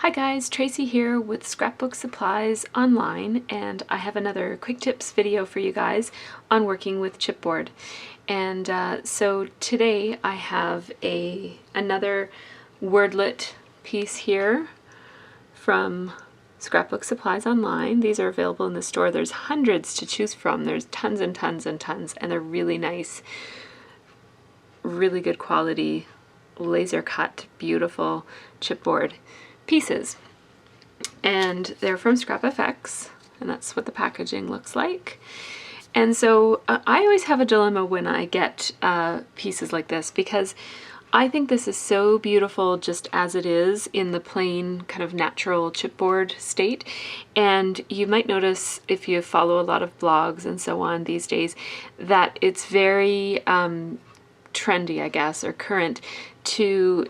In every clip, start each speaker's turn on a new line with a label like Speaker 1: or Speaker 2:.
Speaker 1: Hi guys, Tracy here with Scrapbook Supplies Online, and I have another quick tips video for you guys on working with chipboard. And so today I have another wordlet piece here from Scrapbook Supplies Online. These are available in the store. There's hundreds to choose from. There's tons and tons and tons, and they're really nice, really good quality, laser cut, beautiful chipboard pieces. And they're from ScrapFX, and that's what the packaging looks like. And so I always have a dilemma when I get pieces like this, because I think this is so beautiful just as it is in the plain kind of natural chipboard state. And you might notice if you follow a lot of blogs and so on these days that it's very trendy, I guess, or current to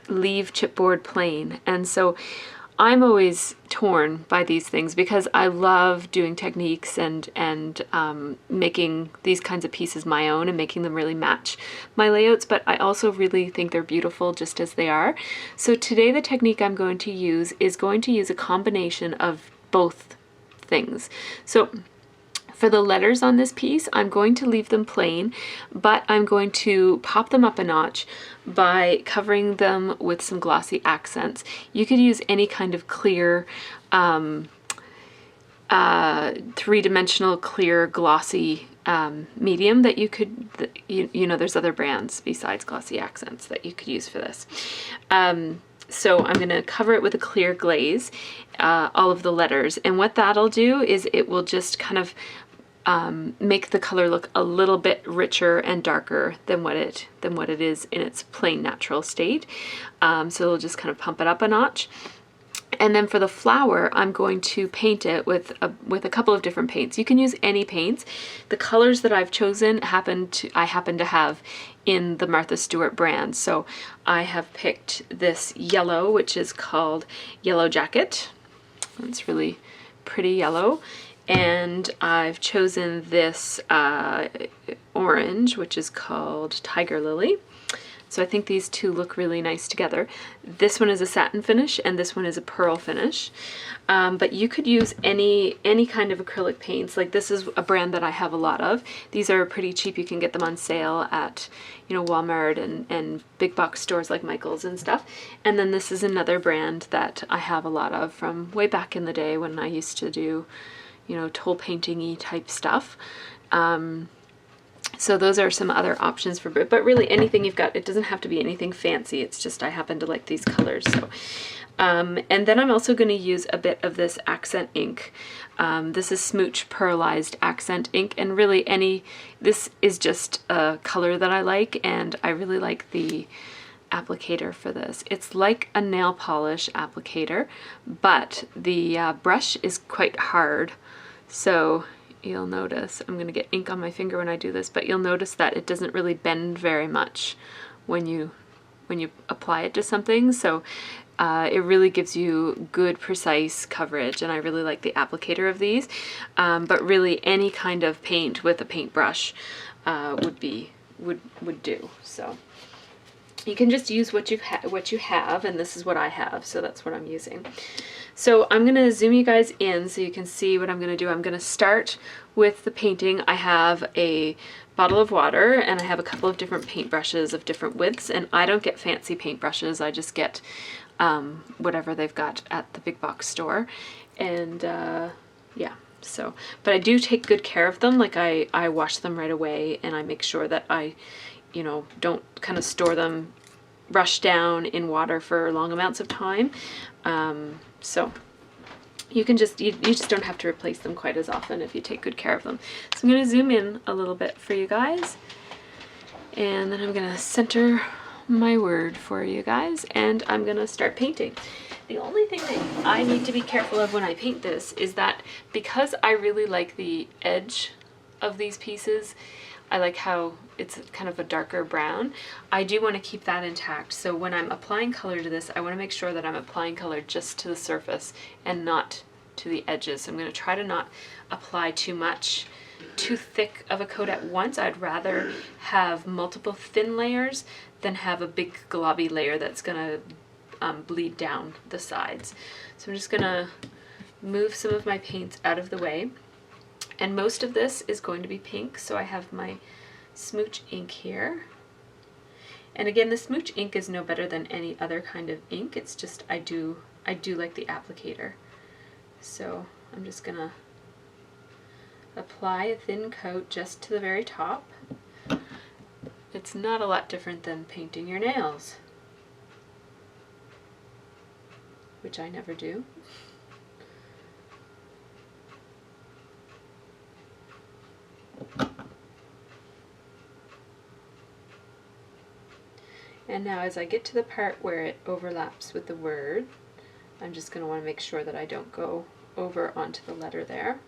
Speaker 1: leave chipboard plain. And so I'm always torn by these things because I love doing techniques and making these kinds of pieces my own and making them really match my layouts, but I also really think they're beautiful just as they are. So today the technique I'm going to use is going to use a combination of both things. So for the letters on this piece, I'm going to leave them plain, but I'm going to pop them up a notch by covering them with some glossy accents. You could use any kind of clear, three-dimensional clear glossy medium that you could, you know, there's other brands besides Glossy Accents that you could use for this. So I'm going to cover it with a clear glaze, all of the letters, and what that'll do is it will just kind of make the color look a little bit richer and darker than what it is in its plain natural state. So it'll just kind of pump it up a notch. And then for the flower, I'm going to paint it with a couple of different paints. You can use any paints. The colors that I've chosen I happen to have in the Martha Stewart brand. So I have picked this yellow, which is called Yellow Jacket. It's really pretty yellow. And I've chosen this orange, which is called Tiger Lily. So I think these two look really nice together. This one is a satin finish and this one is a pearl finish. But you could use any kind of acrylic paints. Like this is a brand that I have a lot of. These are pretty cheap. You can get them on sale at, you know, Walmart and big box stores like Michael's and stuff. And then this is another brand that I have a lot of from way back in the day when I used to do, you know, toll painting-y type stuff. So those are some other options for, but really anything you've got. It doesn't have to be anything fancy. It's just I happen to like these colors. So, and then I'm also going to use a bit of this accent ink. This is Smooch Pearlized Accent Ink, and really this is just a color that I like, and I really like the applicator for this. It's like a nail polish applicator, but the brush is quite hard. So you'll notice, I'm going to get ink on my finger when I do this, but you'll notice that it doesn't really bend very much when you apply it to something. So it really gives you good, precise coverage, and I really like the applicator of these. But really any kind of paint with a paintbrush would do. So you can just use what you have, and this is what I have, so that's what I'm using. So I'm going to zoom you guys in so you can see what I'm going to do. I'm going to start with the painting. I have a bottle of water and I have a couple of different paintbrushes of different widths, and I don't get fancy paintbrushes. I just get whatever they've got at the big box store. And yeah, so, but I do take good care of them. Like I wash them right away, and I make sure that I, you know, don't kind of store them rush down in water for long amounts of time. So you can just, you just don't have to replace them quite as often if you take good care of them. So I'm going to zoom in a little bit for you guys, and then I'm going to center my word for you guys, and I'm going to start painting. The only thing that I need to be careful of when I paint this is that because I really like the edge of these pieces, I like how it's kind of a darker brown, I do want to keep that intact. So when I'm applying color to this, I want to make sure that I'm applying color just to the surface and not to the edges. So I'm going to try to not apply too thick of a coat at once. I'd rather have multiple thin layers than have a big globby layer that's going to bleed down the sides. So I'm just gonna move some of my paints out of the way. And most of this is going to be pink, so I have my smooch ink here. And again, the smooch ink is no better than any other kind of ink. It's just I do like the applicator. So I'm just gonna apply a thin coat just to the very top. It's not a lot different than painting your nails, which I never do. And now as I get to the part where it overlaps with the word, I'm just going to want to make sure that I don't go over onto the letter there.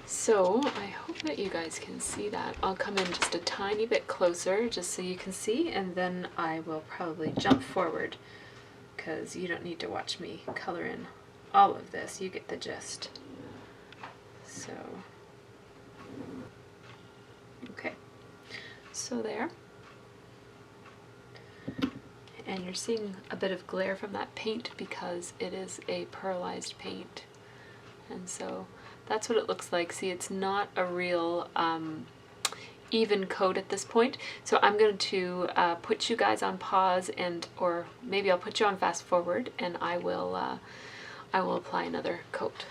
Speaker 1: So I hope that you guys can see that. I'll come in just a tiny bit closer just so you can see, and then I will probably jump forward because you don't need to watch me color in all of this. You get the gist. So, okay, so there. And you're seeing a bit of glare from that paint because it is a pearlized paint. And so that's what it looks like. See, it's not a real even coat at this point. So I'm going to put you guys on pause, or maybe I'll put you on fast forward, and I will apply another coat.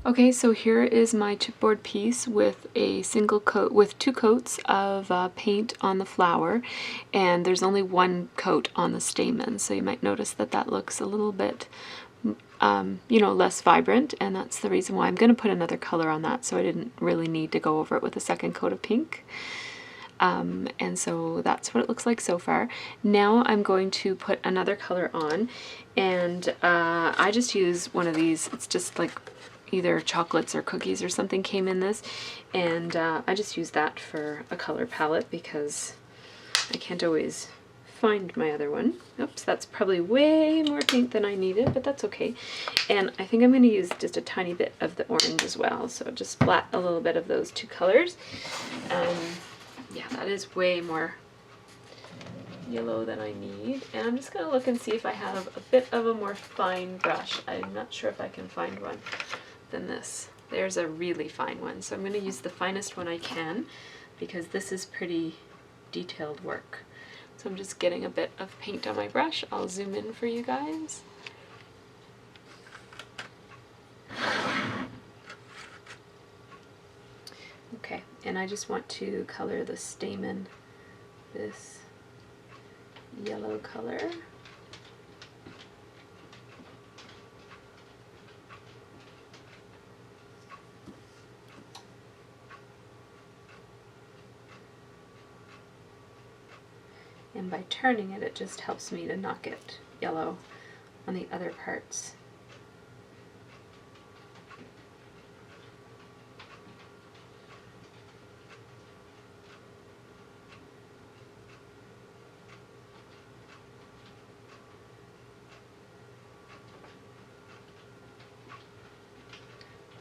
Speaker 1: Okay, so here is my chipboard piece with a single coat, with 2 coats of paint on the flower, and there's only 1 coat on the stamen. So you might notice that that looks a little bit, you know, less vibrant, and that's the reason why I'm going to put another color on that. So I didn't really need to go over it with a second coat of pink. And so that's what it looks like so far. Now I'm going to put another color on, and I just use one of these. It's just like either chocolates or cookies or something came in this, and I just use that for a color palette because I can't always find my other one. Oops, that's probably way more pink than I needed, but that's okay. And I think I'm going to use just a tiny bit of the orange as well, so just splat a little bit of those 2 colors. Yeah, that is way more yellow than I need. And I'm just going to look and see if I have a bit of a more fine brush. I'm not sure if I can find one than this. There's a really fine one, so I'm going to use the finest one I can because this is pretty detailed work. So I'm just getting a bit of paint on my brush. I'll zoom in for you guys. Okay, and I just want to color the stamen this yellow color. And by turning it, it just helps me to knock it yellow on the other parts.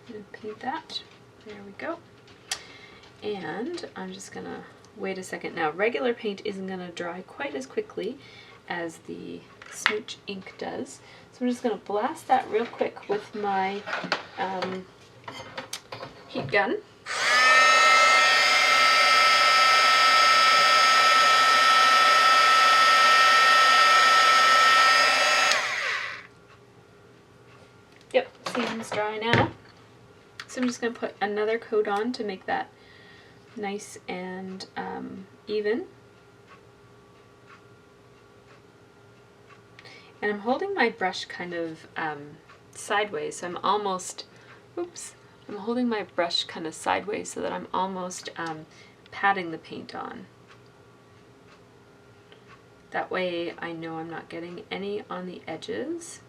Speaker 1: I'm going to paint that. There we go. And I'm just going to wait a second. Now, regular paint isn't going to dry quite as quickly as the smooch ink does. So I'm just going to blast that real quick with my heat gun. Yep, seems dry now. So I'm just going to put another coat on to make that nice and even. And I'm holding my brush kind of sideways, so I'm almost, oops, I'm holding my brush kind of sideways so that I'm almost patting the paint on. That way I know I'm not getting any on the edges,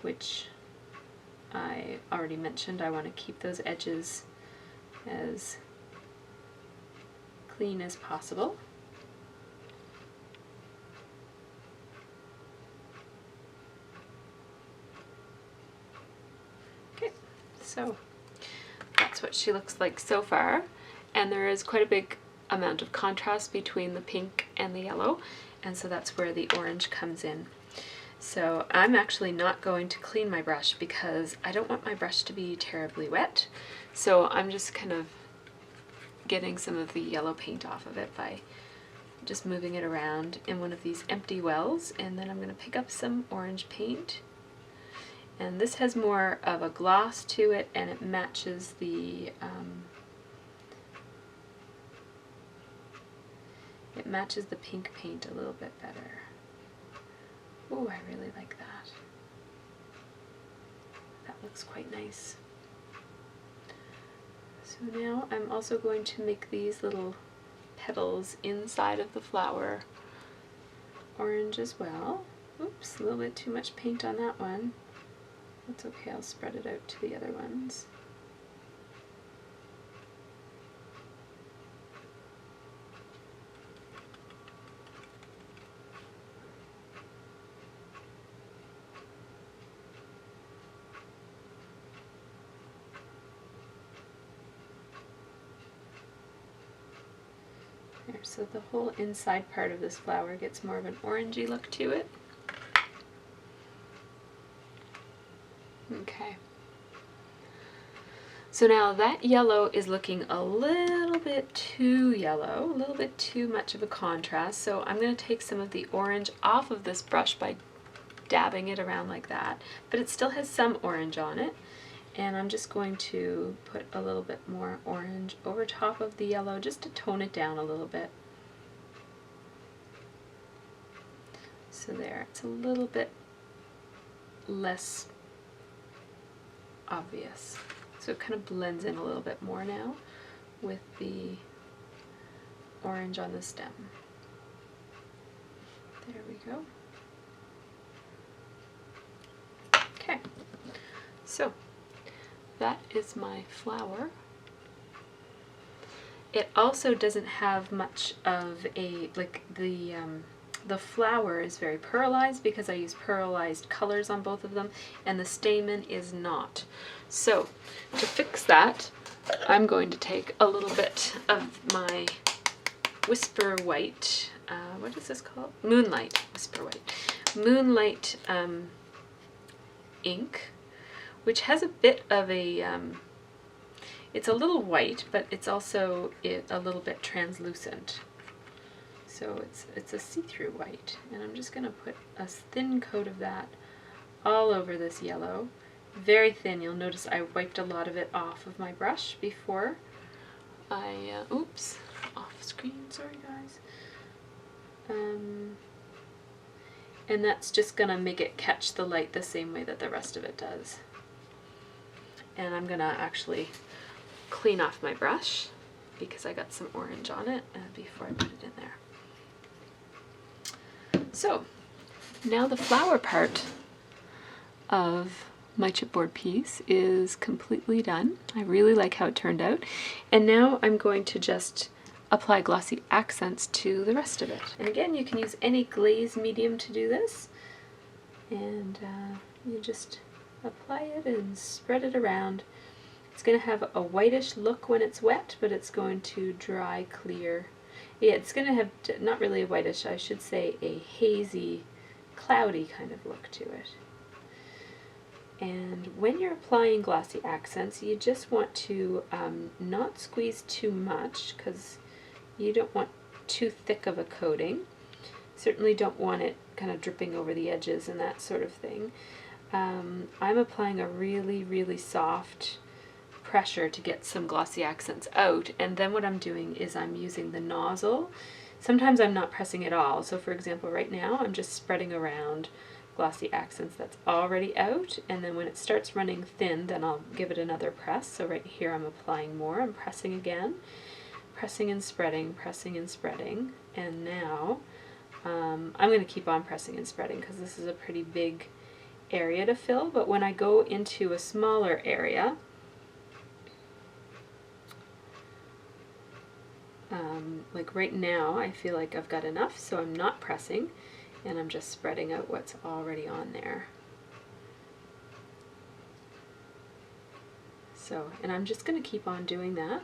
Speaker 1: which I already mentioned. I want to keep those edges as clean as possible. Okay, so that's what she looks like so far, and there is quite a big amount of contrast between the pink and the yellow, and so that's where the orange comes in. So I'm actually not going to clean my brush because I don't want my brush to be terribly wet, so I'm just kind of getting some of the yellow paint off of it by just moving it around in one of these empty wells, and then I'm going to pick up some orange paint. And this has more of a gloss to it, and it matches the pink paint a little bit better. Oh, I really like that. That looks quite nice. So now I'm also going to make these little petals inside of the flower orange as well. Oops, a little bit too much paint on that one. That's okay, I'll spread it out to the other ones. There, so the whole inside part of this flower gets more of an orangey look to it. Okay. So now that yellow is looking a little bit too yellow, a little bit too much of a contrast, so I'm going to take some of the orange off of this brush by dabbing it around like that, but it still has some orange on it, and I'm just going to put a little bit more orange over top of the yellow just to tone it down a little bit. So there, it's a little bit less obvious. So it kind of blends in a little bit more now with the orange on the stem. There we go. Okay, so that is my flower. It also doesn't have much of a, like the flower is very pearlized because I use pearlized colors on both of them, and the stamen is not. So to fix that, I'm going to take a little bit of my Whisper White, what is this called? Moonlight, Whisper White. Moonlight ink, which has a bit of a, it's a little white, but it's also a little bit translucent. So it's a see-through white, and I'm just going to put a thin coat of that all over this yellow. Very thin. You'll notice I wiped a lot of it off of my brush before I, oops, off screen, sorry guys. And that's just going to make it catch the light the same way that the rest of it does. And I'm going to actually clean off my brush because I got some orange on it before I put it in there. So now the flower part of my chipboard piece is completely done. I really like how it turned out. And now I'm going to just apply glossy accents to the rest of it. And again, you can use any glaze medium to do this. And you just apply it and spread it around. It's going to have a whitish look when it's wet, but it's going to dry clear. Yeah, it's going to have, not really a whitish, I should say a hazy, cloudy kind of look to it. And when you're applying glossy accents, you just want to not squeeze too much because you don't want too thick of a coating. Certainly don't want it kind of dripping over the edges and that sort of thing. I'm applying a really, really soft pressure to get some glossy accents out, and then what I'm doing is I'm using the nozzle. Sometimes I'm not pressing at all, so for example right now I'm just spreading around glossy accents that's already out, and then when it starts running thin then I'll give it another press. So right here I'm applying more, I'm pressing again, pressing and spreading, and now I'm going to keep on pressing and spreading because this is a pretty big area to fill, but when I go into a smaller area, like right now, I feel like I've got enough, so I'm not pressing, and I'm just spreading out what's already on there. So, and I'm just going to keep on doing that.